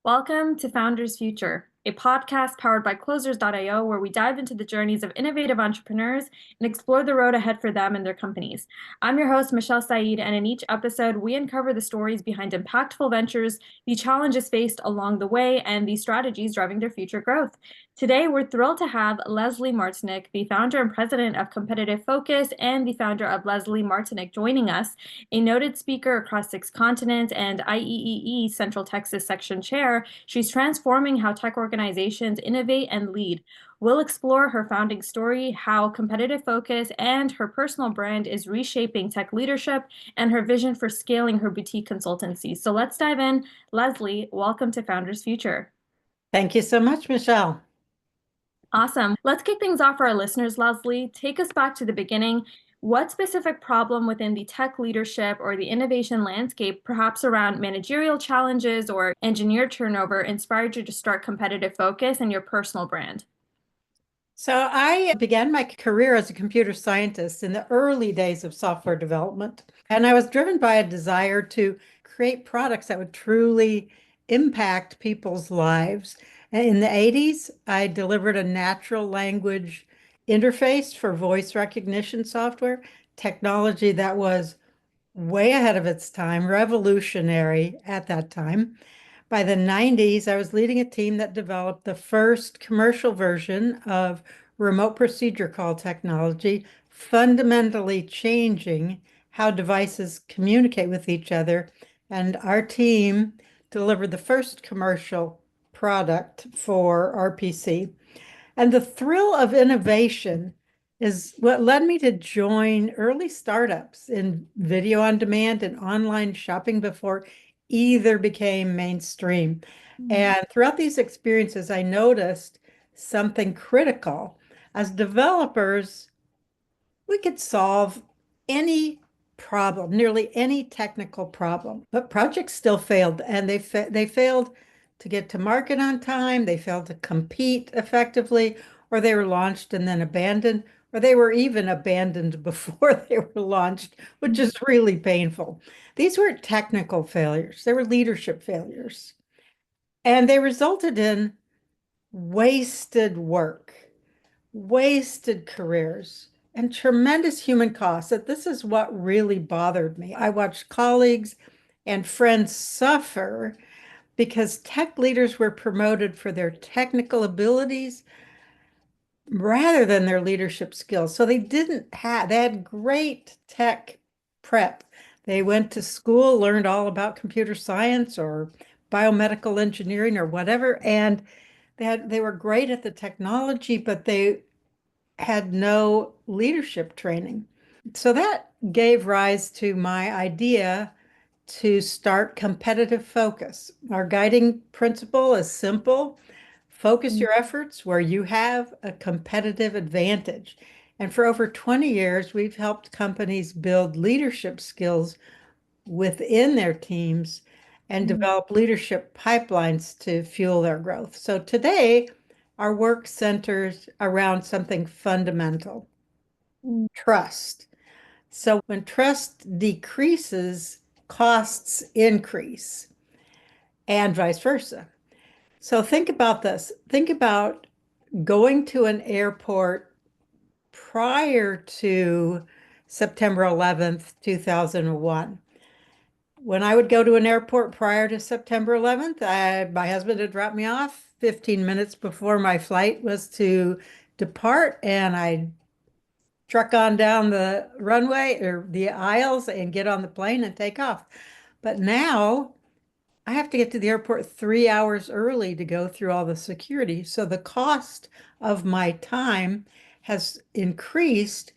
Welcome to Founders Future, a podcast powered by Closers.io, where we dive into the journeys of innovative entrepreneurs and explore the road ahead for them and their companies. I'm your host, Michelle Saeed, and in each episode, we uncover the stories behind impactful ventures, the challenges faced along the way, and the strategies driving their future growth. Today, we're thrilled to have Leslie Martinich, the founder and president of Competitive Focus and the founder of Leslie Martinich, joining us, a noted speaker across 6 continents and IEEE Central Texas section chair. She's transforming how tech organizations innovate and lead. We'll explore her founding story, how Competitive Focus and her personal brand is reshaping tech leadership, and her vision for scaling her boutique consultancy. So let's dive in. Leslie, welcome to Founders Future. Thank you so much, Michelle. Awesome. Let's kick things off for our listeners, Leslie. Take us back to the beginning. What specific problem within the tech leadership or the innovation landscape, perhaps around managerial challenges or engineer turnover, inspired you to start Competitive Focus and your personal brand? So I began my career as a computer scientist in the early days of software development, and I was driven by a desire to create products that would truly impact people's lives. In the 80s, I delivered a natural language interface for voice recognition software, technology that was way ahead of its time, revolutionary at that time. By the 90s, I was leading a team that developed the first commercial version of remote procedure call technology, fundamentally changing how devices communicate with each other. And our team delivered the first commercial product for RPC. And the thrill of innovation is what led me to join early startups in video on demand and online shopping before either became mainstream. And throughout these experiences, I noticed something critical. As developers, we could solve any problem, nearly any technical problem, but projects still failed, and they failed to get to market on time, they failed to compete effectively, or they were launched and then abandoned, or they were even abandoned before they were launched, which is really painful. These weren't technical failures, they were leadership failures, and they resulted in wasted work, wasted careers, and tremendous human costs. That this is what really bothered me. I watched colleagues and friends suffer because tech leaders were promoted for their technical abilities rather than their leadership skills. So they had great tech prep. They went to school, learned all about computer science or biomedical engineering or whatever, and they were great at the technology, but they had no leadership training. So that gave rise to my idea to start Competitive Focus. Our guiding principle is simple: focus your efforts where you have a competitive advantage. And for over 20 years, we've helped companies build leadership skills within their teams and develop leadership pipelines to fuel their growth. So today, our work centers around something fundamental: trust. So when trust decreases, costs increase, and vice versa. So think about this. Think about going to an airport prior to September 11th, 2001. When I would go to an airport prior to September 11th, my husband had dropped me off 15 minutes before my flight was to depart, and I truck on down the runway or the aisles and get on the plane and take off. But now I have to get to the airport 3 hours early to go through all the security. So the cost of my time has increased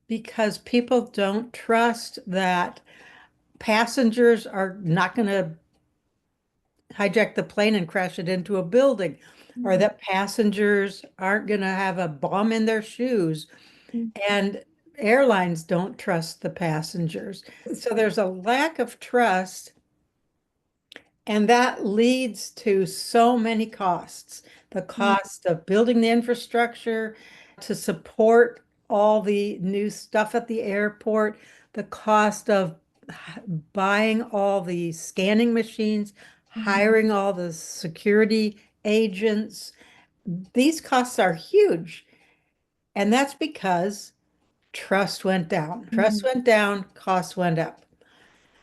because people don't trust that passengers are not going to hijack the plane and crash it into a building, or that passengers aren't going to have a bomb in their shoes. And airlines don't trust the passengers. So there's a lack of trust, and that leads to so many costs. The cost of building the infrastructure to support all the new stuff at the airport, the cost of buying all the scanning machines, Mm, hiring all the security agents. These costs are huge. And that's because trust went down. Trust mm, went down, costs went up.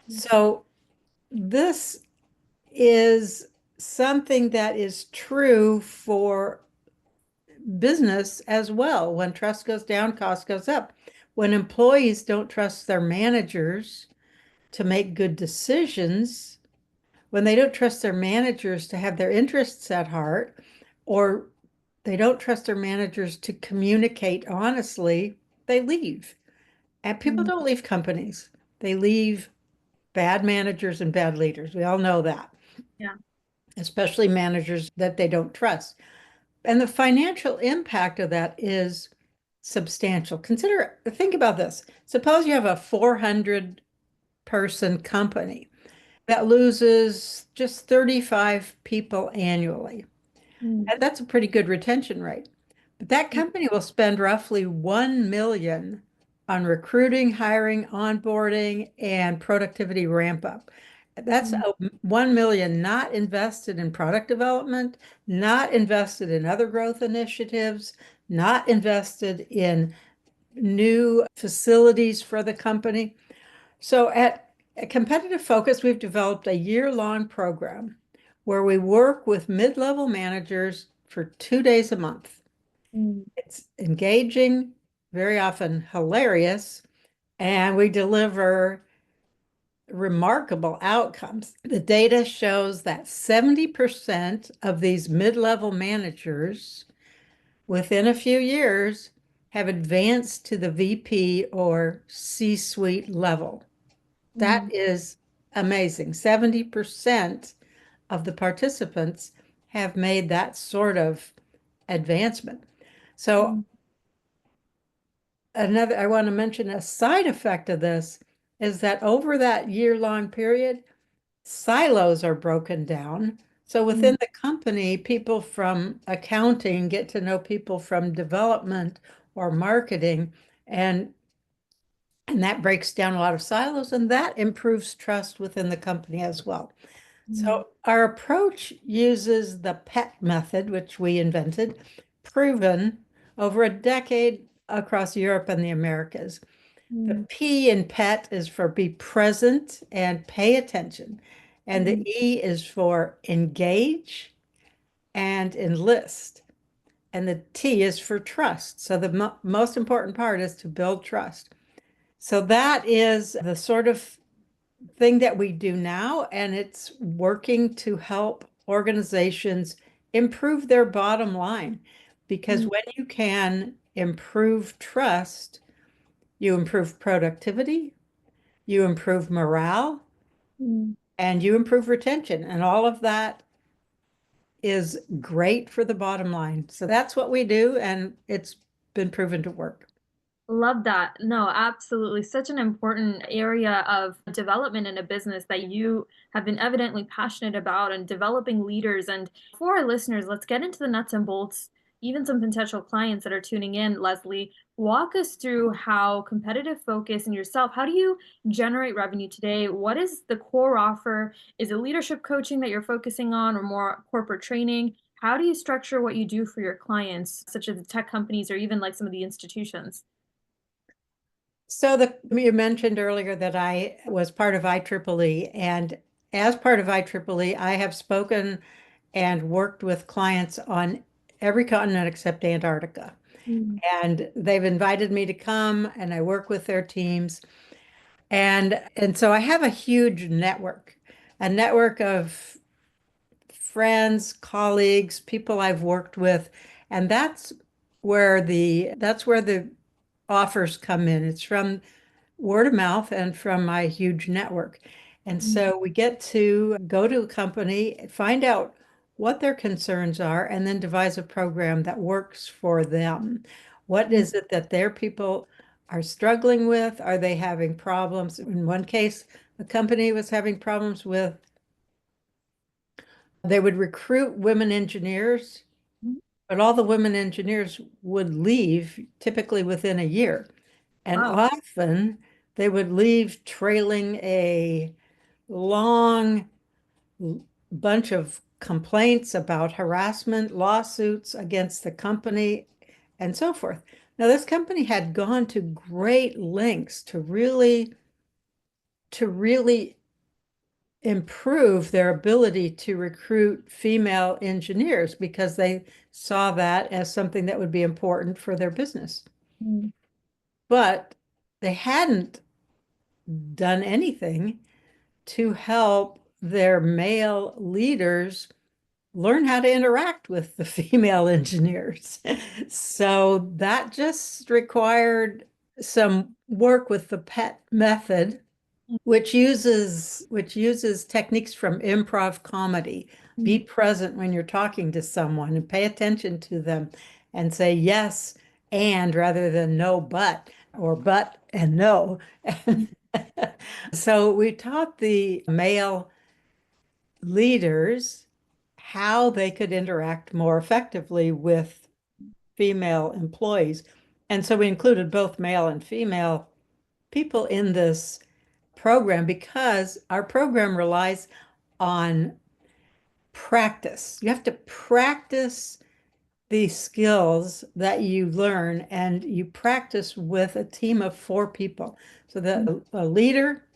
So this is something that is true for business as well. When trust goes down, cost goes up. When employees don't trust their managers to make good decisions, when they don't trust their managers to have their interests at heart, or they don't trust their managers to communicate honestly, they leave. And people mm, don't leave companies. They leave bad managers and bad leaders. We all know that, yeah. especially managers that they don't trust. And the financial impact of that is substantial. Think about this. Suppose you have a 400 person company that loses just 35 people annually. Mm, And that's a pretty good retention rate. But that mm, company will spend roughly 1 million on recruiting, hiring, onboarding, and productivity ramp up. That's mm, 1 million not invested in product development, not invested in other growth initiatives, not invested in new facilities for the company. So at Competitive Focus, we've developed a year-long program where we work with mid-level managers for 2 days a month. mm, It's engaging, very often hilarious, and we deliver remarkable outcomes. The data shows that 70% of these mid-level managers within a few years have advanced to the VP or C-suite level. That mm, is amazing. 70% of the participants have made that sort of advancement. So mm, I want to mention a side effect of this is that over that year-long period, silos are broken down. So mm, within the company, people from accounting get to know people from development or marketing, and and that breaks down a lot of silos, and that improves trust within the company as well. mm, So our approach uses the PET method, which we invented, proven over a decade across Europe and the Americas. The mm, P in PET is for be present and pay attention. And the mm, E is for engage and enlist. And the T is for trust. So the most important part is to build trust. So that is the sort of thing that we do now, and it's working to help organizations improve their bottom line. Because mm, when you can improve trust, you improve productivity, you improve morale, mm. and you improve retention. And all of that is great for the bottom line. So that's what we do, and it's been proven to work. Love that. No, absolutely. Such an important area of development in a business that you have been evidently passionate about and developing leaders. And for our listeners, let's get into the nuts and bolts, even some potential clients that are tuning in. Leslie, walk us through how competitive focus and yourself, how do you generate revenue today? What is the core offer? Is it leadership coaching that you're focusing on or more corporate training? How do you structure what you do for your clients, such as the tech companies or even like some of the institutions? So you mentioned earlier that I was part of IEEE, and as part of IEEE, I have spoken and worked with clients on every continent except Antarctica. Mm, And they've invited me to come and I work with their teams. And so I have a network of friends, colleagues, people I've worked with, and that's where the offers come in. It's from word of mouth and from my huge network. And mm, so we get to go to a company, find out what their concerns are, and then devise a program that works for them. What mm, is it that their people are struggling with? Are they having problems? In one case, a company was having problems with, they would recruit women engineers, mm. but all the women engineers would leave typically within a year. And Wow. often they would leave trailing a long bunch of complaints about harassment, lawsuits against the company, and so forth. Now, this company had gone to great lengths to really improve their ability to recruit female engineers because they saw that as something that would be important for their business. Mm, But they hadn't done anything to help their male leaders learn how to interact with the female engineers. So that just required some work with the PET method, which uses techniques from improv comedy. Be mm, present when you're talking to someone and pay attention to them and say yes and rather than no but or but and no. mm, So we taught the male leaders how they could interact more effectively with female employees. And so we included both male and female people in this program because our program relies on practice. You have to practice the skills that you learn, and you practice with a team of four people. So mm, a leader,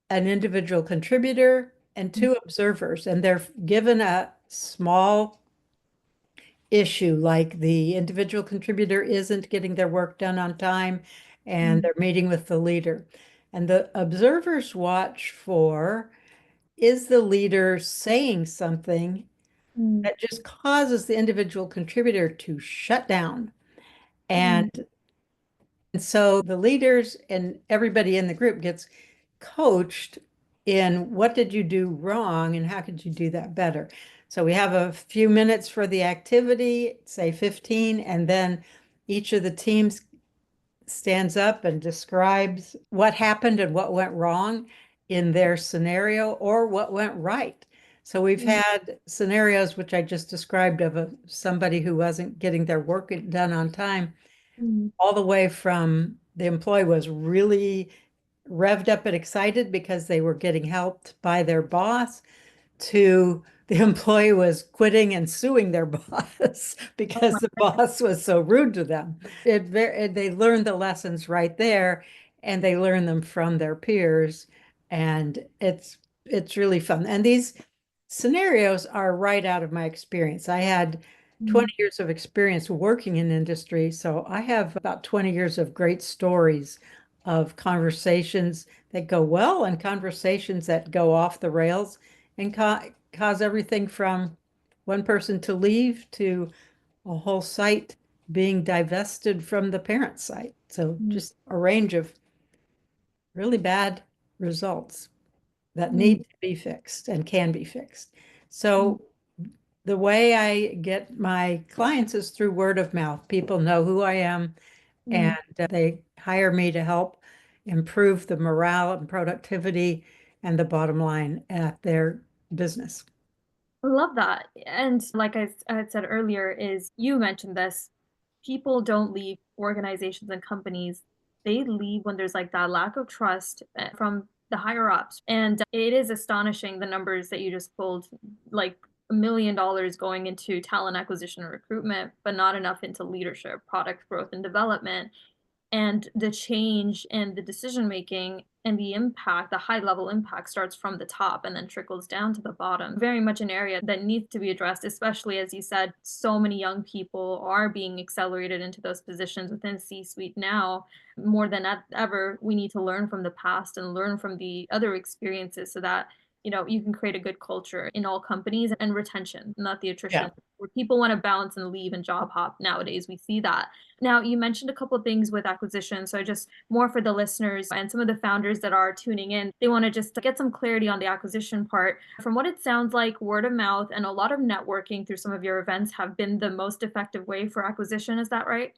an individual contributor, and mm, two observers, and they're given a small issue, like the individual contributor isn't getting their work done on time, and mm, they're meeting with the leader. And the observers watch for, is the leader saying something mm, that just causes the individual contributor to shut down? mm, And so the leaders and everybody in the group gets coached in what did you do wrong and how could you do that better. So we have a few minutes for the activity, say 15, and then each of the teams stands up and describes what happened and what went wrong in their scenario or what went right. So we've mm, had scenarios which I just described of somebody who wasn't getting their work done on time, mm, all the way from the employee was really revved up and excited because they were getting helped by their boss to the employee was quitting and suing their boss oh because my the goodness. boss was so rude to them. They learned the lessons right there, and they learn them from their peers, and it's really fun. And these scenarios are right out of my experience. I had Mm, 20 years of experience working in industry, so I have about 20 years of great stories of conversations that go well and conversations that go off the rails and cause everything from one person to leave to a whole site being divested from the parent site. So mm, just a range of really bad results that mm, need to be fixed and can be fixed. mm, So the way I get my clients is through word of mouth. People know who I am, and mm. they hire me to help improve the morale and productivity and the bottom line at their business. I love that. And like I had said earlier, is you mentioned this, people don't leave organizations and companies. They leave when there's like that lack of trust from the higher ups. And it is astonishing the numbers that you just pulled, like $1 million going into talent acquisition and recruitment, but not enough into leadership, product growth and development, and the change and the decision making and the impact, the high level impact starts from the top and then trickles down to the bottom. Very much an area that needs to be addressed, especially as you said, so many young people are being accelerated into those positions within C suite now. More than ever, we need to learn from the past and learn from the other experiences so that you can create a good culture in all companies, and retention, not the attrition, Yeah. where people want to bounce and leave and job hop. Nowadays we see that. Now, you mentioned a couple of things with acquisition. So, just more for the listeners and some of the founders that are tuning in, they want to just get some clarity on the acquisition part. From what it sounds like, word of mouth and a lot of networking through some of your events have been the most effective way for acquisition. Is that right?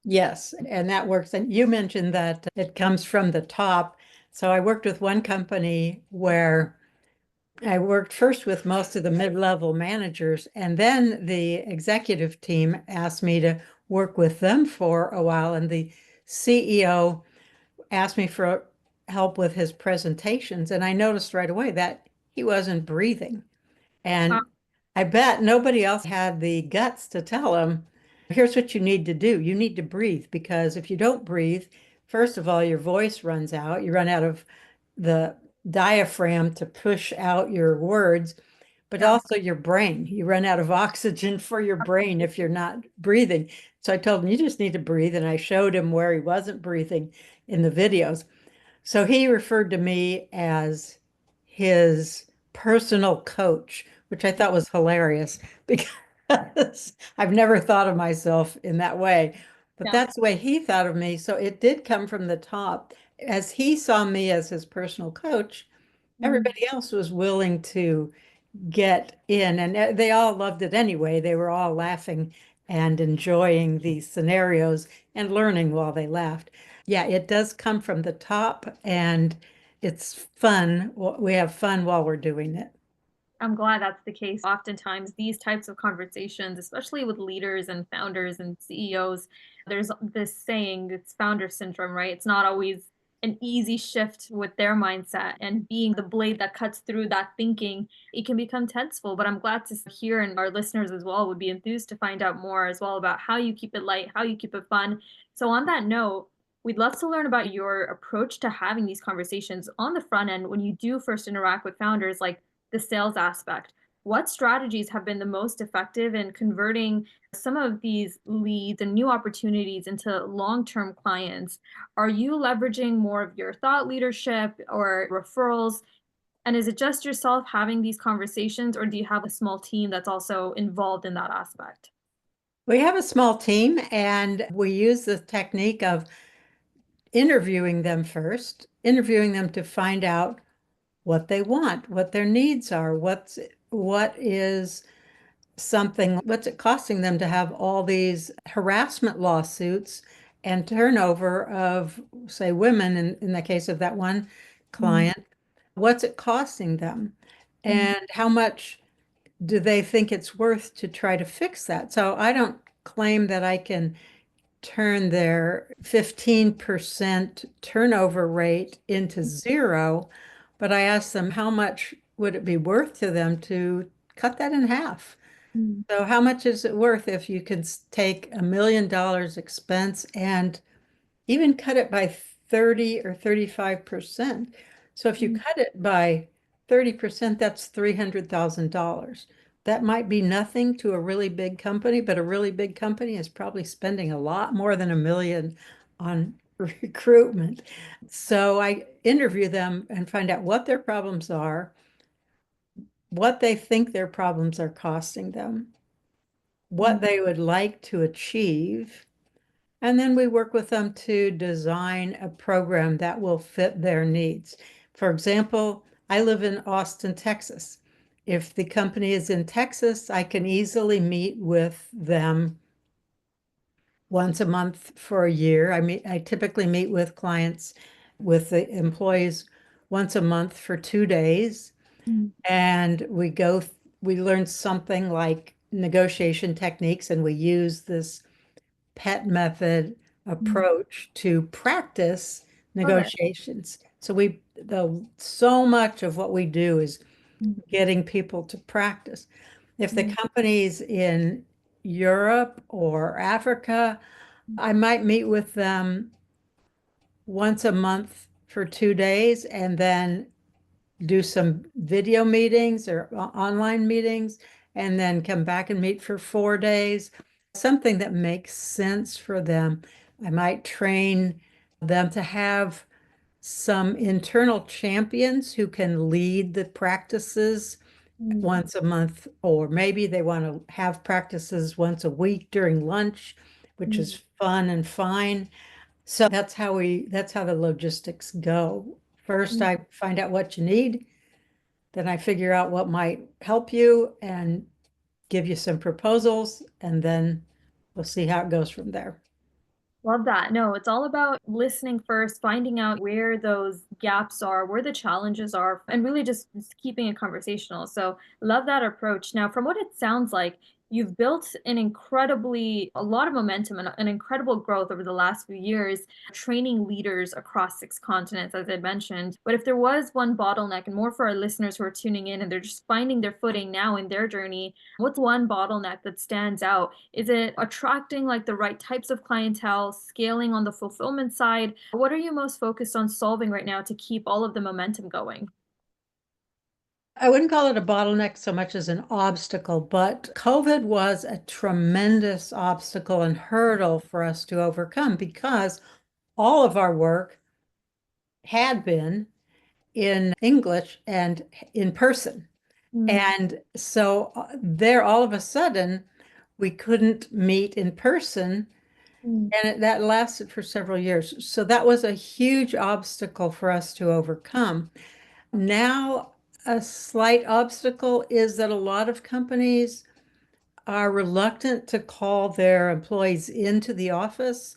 Yes, and that works. And you mentioned that it comes from the top. So I worked with one company where I worked first with most of the mid-level managers, and then the executive team asked me to work with them for a while. And the CEO asked me for help with his presentations. And I noticed right away that he wasn't breathing. Wow. And I bet nobody else had the guts to tell him, here's what you need to do. You need to breathe because if you don't breathe, first of all, your voice runs out. You run out of the diaphragm to push out your words, but Yeah. also your brain. You run out of oxygen for your brain if you're not breathing. So I told him, you just need to breathe. And I showed him where he wasn't breathing in the videos. So he referred to me as his personal coach, which I thought was hilarious because I've never thought of myself in that way. But Yeah. that's the way he thought of me. So it did come from the top. As he saw me as his personal coach, Mm. everybody else was willing to get in, and they all loved it anyway. They were all laughing and enjoying these scenarios and learning while they laughed. Yeah, it does come from the top, and it's fun. We have fun while we're doing it. I'm glad that's the case. Oftentimes, these types of conversations, especially with leaders and founders and CEOs, there's this saying, it's founder syndrome, right? It's not always an easy shift with their mindset and being the blade that cuts through that thinking, it can become tenseful. But I'm glad to hear, and our listeners as well would be enthused to find out more as well about how you keep it light, how you keep it fun. So, on that note, we'd love to learn about your approach to having these conversations on the front end when you do first interact with founders, like the sales aspect. What strategies have been the most effective in converting some of these leads and new opportunities into long-term clients? Are you leveraging more of your thought leadership or referrals? And is it just yourself having these conversations, or do you have a small team that's also involved in that aspect? We have a small team, and we use the technique of interviewing them first, interviewing them to find out what they want, what their needs are, what is what's it costing them to have all these harassment lawsuits and turnover of, say, women in the case of that one Mm, client? What's it costing them? mm, And how much do they think it's worth to try to fix that? So I don't claim that I can turn their 15% turnover rate into zero, but I ask them how much would it be worth to them to cut that in half? mm, So how much is it worth if you could take $1 million expense and even cut it by 30 or 35%? So if you mm, cut it by 30%, that's $300,000. That might be nothing to a really big company, but a really big company is probably spending a lot more than $1 million on recruitment. So I interview them and find out what their problems are, what they think their problems are costing them, what mm, they would like to achieve, and then we work with them to design a program that will fit their needs. For example, I live in Austin, Texas. If the company is in Texas, I can easily meet with them once a month for a year. I typically meet with clients, with the employees once a month for 2 days. mm, And we learn something like negotiation techniques, and we use this pet method mm. approach to practice Love it. negotiations. So much of what we do is Mm, getting people to practice. If the mm, company's in Europe or Africa, I might meet with them once a month for 2 days and then do some video meetings or online meetings, and then come back and meet for 4 days. Something that makes sense for them. I might train them to have some internal champions who can lead the practices mm, once a month, or maybe they want to have practices once a week during lunch, which mm, is fun and fine. So that's how the logistics go. First, mm. I find out what you need, then I figure out what might help you and give you some proposals, and then we'll see how it goes from there. Love that. No, it's all about listening first, finding out where those gaps are, where the challenges are, and really just keeping it conversational. So, love that approach. Now, from what it sounds like, you've built a lot of momentum and an incredible growth over the last few years, training leaders across six continents, as I mentioned. But if there was one bottleneck, and more for our listeners who are tuning in and they're just finding their footing now in their journey, what's one bottleneck that stands out? Is it attracting like the right types of clientele, scaling on the fulfillment side? What are you most focused on solving right now to keep all of the momentum going? I wouldn't call it a bottleneck so much as an obstacle, but COVID was a tremendous obstacle and hurdle for us to overcome because all of our work had been in English and in person. Mm, And so there, all of a sudden, we couldn't meet in person, mm, and that lasted for several years. So that was a huge obstacle for us to overcome. Now, a slight obstacle is that a lot of companies are reluctant to call their employees into the office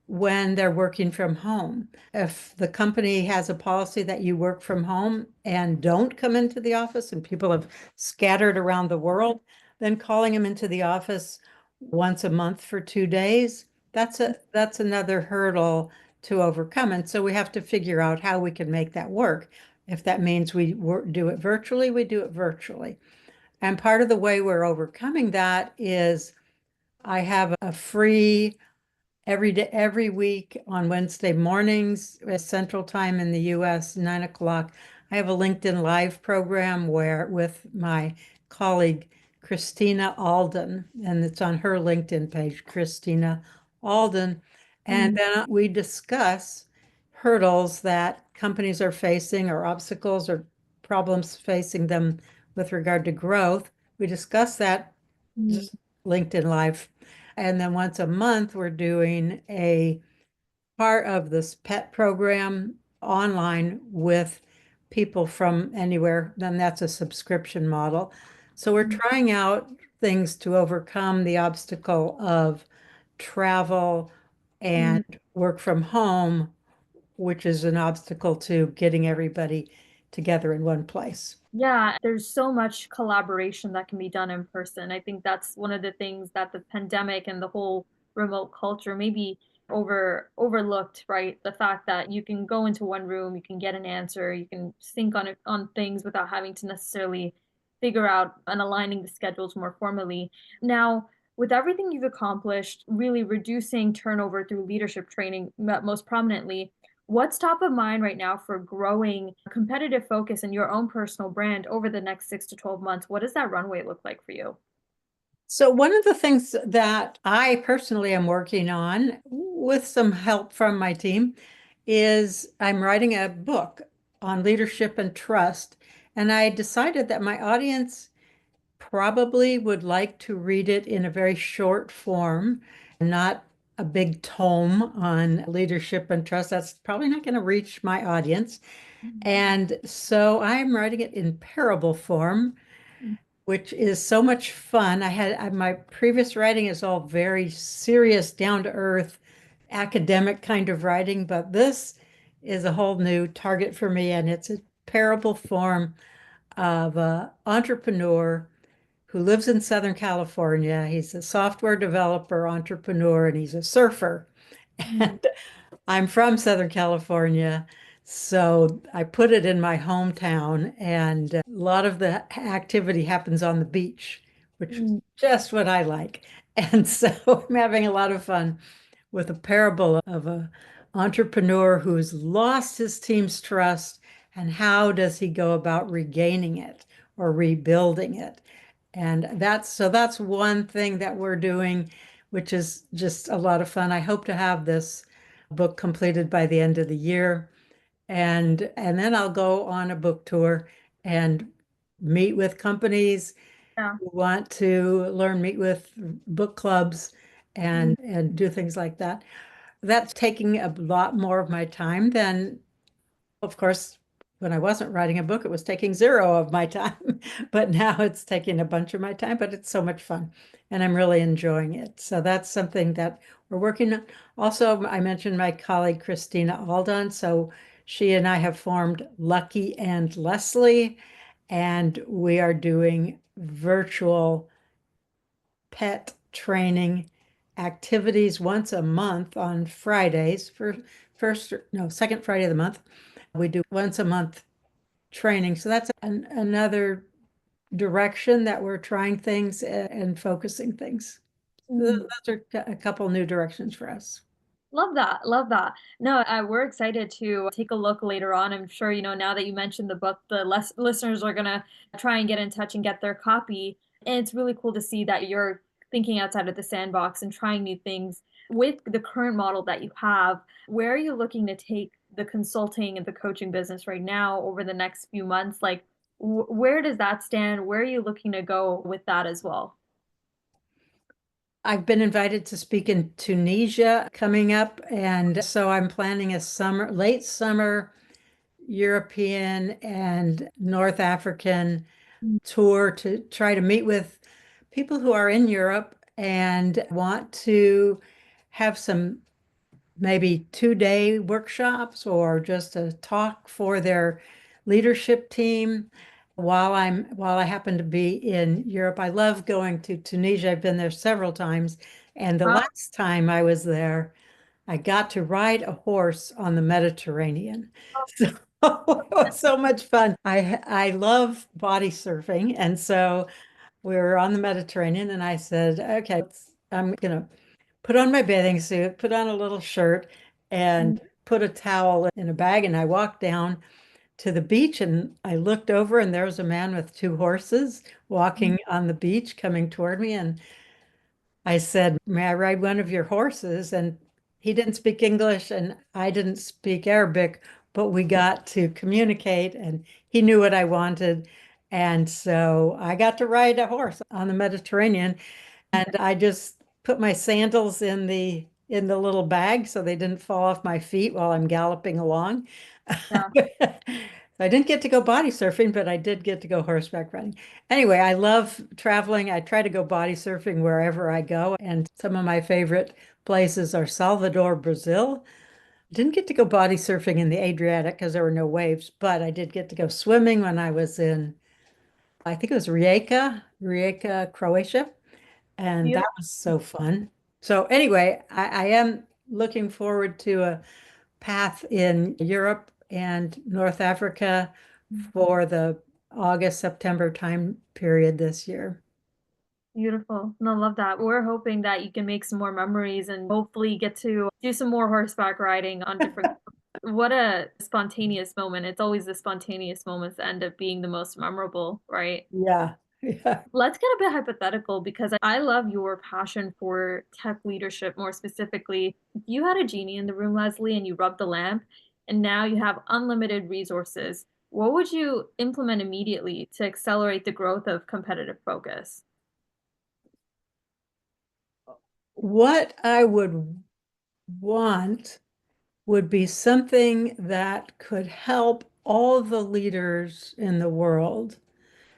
when they're working from home. If the company has a policy that you work from home and don't come into the office, and people have scattered around the world, then calling them into the office once a month for 2 days, that's another hurdle to overcome. And so we have to figure out how we can make that work. If that means do it virtually, we do it virtually. And part of the way we're overcoming that is I have a free every day, every week on Wednesday mornings, Central Time in the US, 9 o'clock. I have a LinkedIn Live program where with my colleague Christina Alden, and it's on her LinkedIn page, Christina Alden. And mm, then we discuss hurdles that companies are facing or obstacles or problems facing them with regard to growth. We discuss that mm, just LinkedIn Live. And then once a month, we're doing a part of this pet program online with people from anywhere. Then that's a subscription model. So we're mm. trying out things to overcome the obstacle of travel and Mm. work from home, which is an obstacle to getting everybody together in one place. Yeah, there's so much collaboration that can be done in person. I think that's one of the things that the pandemic and the whole remote culture maybe overlooked, right? The fact that you can go into one room, you can get an answer, you can sync on things without having to necessarily figure out and aligning the schedules more formally. Now, with everything you've accomplished, really reducing turnover through leadership training most prominently, what's top of mind right now for growing competitive focus in your own personal brand over the next 6 to 12 months? What does that runway look like for you? So one of the things that I personally am working on with some help from my team is I'm writing a book on leadership and trust. And I decided that my audience probably would like to read it in a very short form, not a big tome on leadership and trust. That's probably not going to reach my audience. And so I'm writing it in parable form, which is so much fun. My previous writing is all very serious, down to earth, academic kind of writing, but this is a whole new target for me, and it's a parable form of an entrepreneur who lives in Southern California. He's a software developer, entrepreneur, and he's a surfer. Mm, And I'm from Southern California, so I put it in my hometown, and a lot of the activity happens on the beach, which is mm, just what I like. And so I'm having a lot of fun with a parable of a entrepreneur who's lost his team's trust, and how does he go about regaining it or rebuilding it? And that's one thing that we're doing, which is just a lot of fun. I hope to have this book completed by the end of the year. And then I'll go on a book tour and meet with companies yeah. who want to learn, meet with book clubs Mm, and do things like that. That's taking a lot more of my time than, of course, when I wasn't writing a book, it was taking zero of my time. But now it's taking a bunch of my time, but it's so much fun and I'm really enjoying it. So that's something that we're working on. Also, I mentioned my colleague Christina Alden. So she and I have formed Lucky and Leslie, and we are doing virtual pet training activities once a month on Fridays for no, second Friday of the month. We do once a month training. So that's another direction that we're trying things and focusing things. Those are a couple new directions for us. Love that. Love that. No, we're excited to take a look later on. I'm sure, now that you mentioned the book, the listeners are going to try and get in touch and get their copy. And it's really cool to see that you're thinking outside of the sandbox and trying new things with the current model that you have. Where are you looking to take the consulting and the coaching business right now over the next few months? Like, where does that stand? Where are you looking to go with that as well? I've been invited to speak in Tunisia coming up, and so I'm planning a late summer European and North African tour to try to meet with people who are in Europe and want to have some maybe 2-day workshops or just a talk for their leadership team while I happen to be in Europe. I love going to Tunisia. I've been there several times. And the Wow. last time I was there, I got to ride a horse on the Mediterranean. So it was so much fun. I love body surfing. And so we were on the Mediterranean and I said, okay, I'm gonna put on my bathing suit, put on a little shirt, and put a towel in a bag. And I walked down to the beach and I looked over and there was a man with two horses walking on the beach coming toward me. And I said, may I ride one of your horses? And he didn't speak English and I didn't speak Arabic, but we got to communicate and he knew what I wanted. And so I got to ride a horse on the Mediterranean. And I just put my sandals in the little bag so they didn't fall off my feet while I'm galloping along. Yeah. I didn't get to go body surfing, but I did get to go horseback riding. Anyway, I love traveling. I try to go body surfing wherever I go. And some of my favorite places are Salvador, Brazil. Didn't get to go body surfing in the Adriatic because there were no waves, but I did get to go swimming when I was in, I think it was Rijeka, Croatia. And that Beautiful. was so fun. So anyway, I am looking forward to a path in Europe and North Africa for the August, September time period this year. Beautiful. No, love that. We're hoping that you can make some more memories and hopefully get to do some more horseback riding on different. What a spontaneous moment. It's always the spontaneous moments that end up being the most memorable, right? Yeah. Yeah. Let's get a bit hypothetical because I love your passion for tech leadership more specifically. If you had a genie in the room, Leslie, and you rubbed the lamp, and now you have unlimited resources, what would you implement immediately to accelerate the growth of competitive focus? What I would want would be something that could help all the leaders in the world,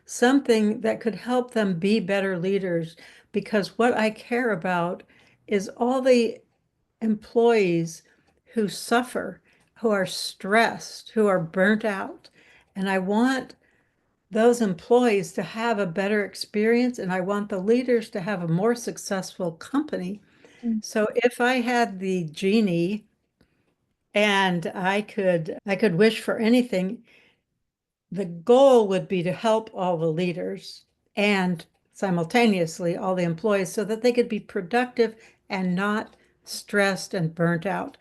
something that could help them be better leaders. Because what I care about is all the employees who suffer, who are stressed, who are burnt out. And I want those employees to have a better experience, and I want the leaders to have a more successful company. Mm. So if I had the genie and I could wish for anything, the goal would be to help all the leaders and simultaneously all the employees so that they could be productive and not stressed and burnt out.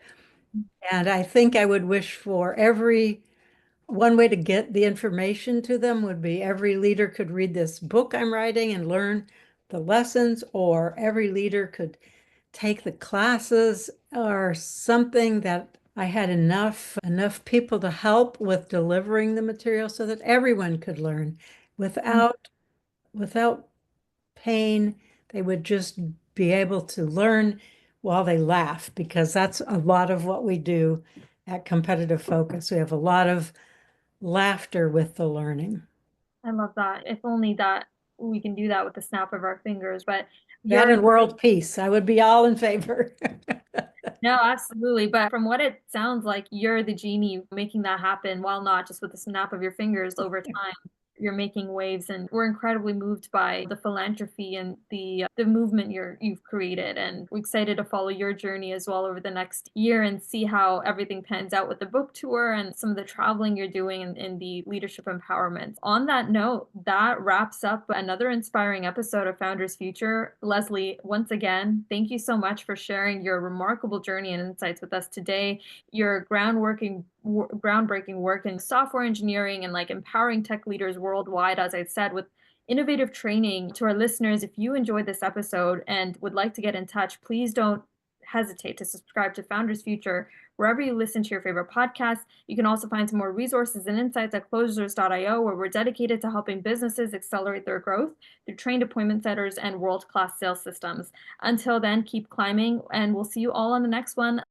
And I think I would wish for one way to get the information to them would be every leader could read this book I'm writing and learn the lessons, or every leader could take the classes or something that I had enough people to help with delivering the material so that everyone could learn without pain. They would just be able to learn while they laugh, because that's a lot of what we do at Competitive Focus. We have a lot of laughter with the learning. I love that. If only that we can do that with the snap of our fingers. But That you're, and world peace, I would be all in favor. no, absolutely. But from what it sounds like, you're the genie making that happen while not just with the snap of your fingers over time. You're making waves, and we're incredibly moved by the philanthropy and the movement you've created. And we're excited to follow your journey as well over the next year and see how everything pans out with the book tour and some of the traveling you're doing in the leadership empowerment. On that note, that wraps up another inspiring episode of Founders Future. Leslie, once again, thank you so much for sharing your remarkable journey and insights with us today. Your groundbreaking work in software engineering and like empowering tech leaders worldwide, as I said, with innovative training. To our listeners, if you enjoyed this episode and would like to get in touch, please don't hesitate to subscribe to Founders Future wherever you listen to your favorite podcasts. You can also find some more resources and insights at closers.io, where we're dedicated to helping businesses accelerate their growth through trained appointment setters and world-class sales systems. Until then, keep climbing, and we'll see you all on the next one.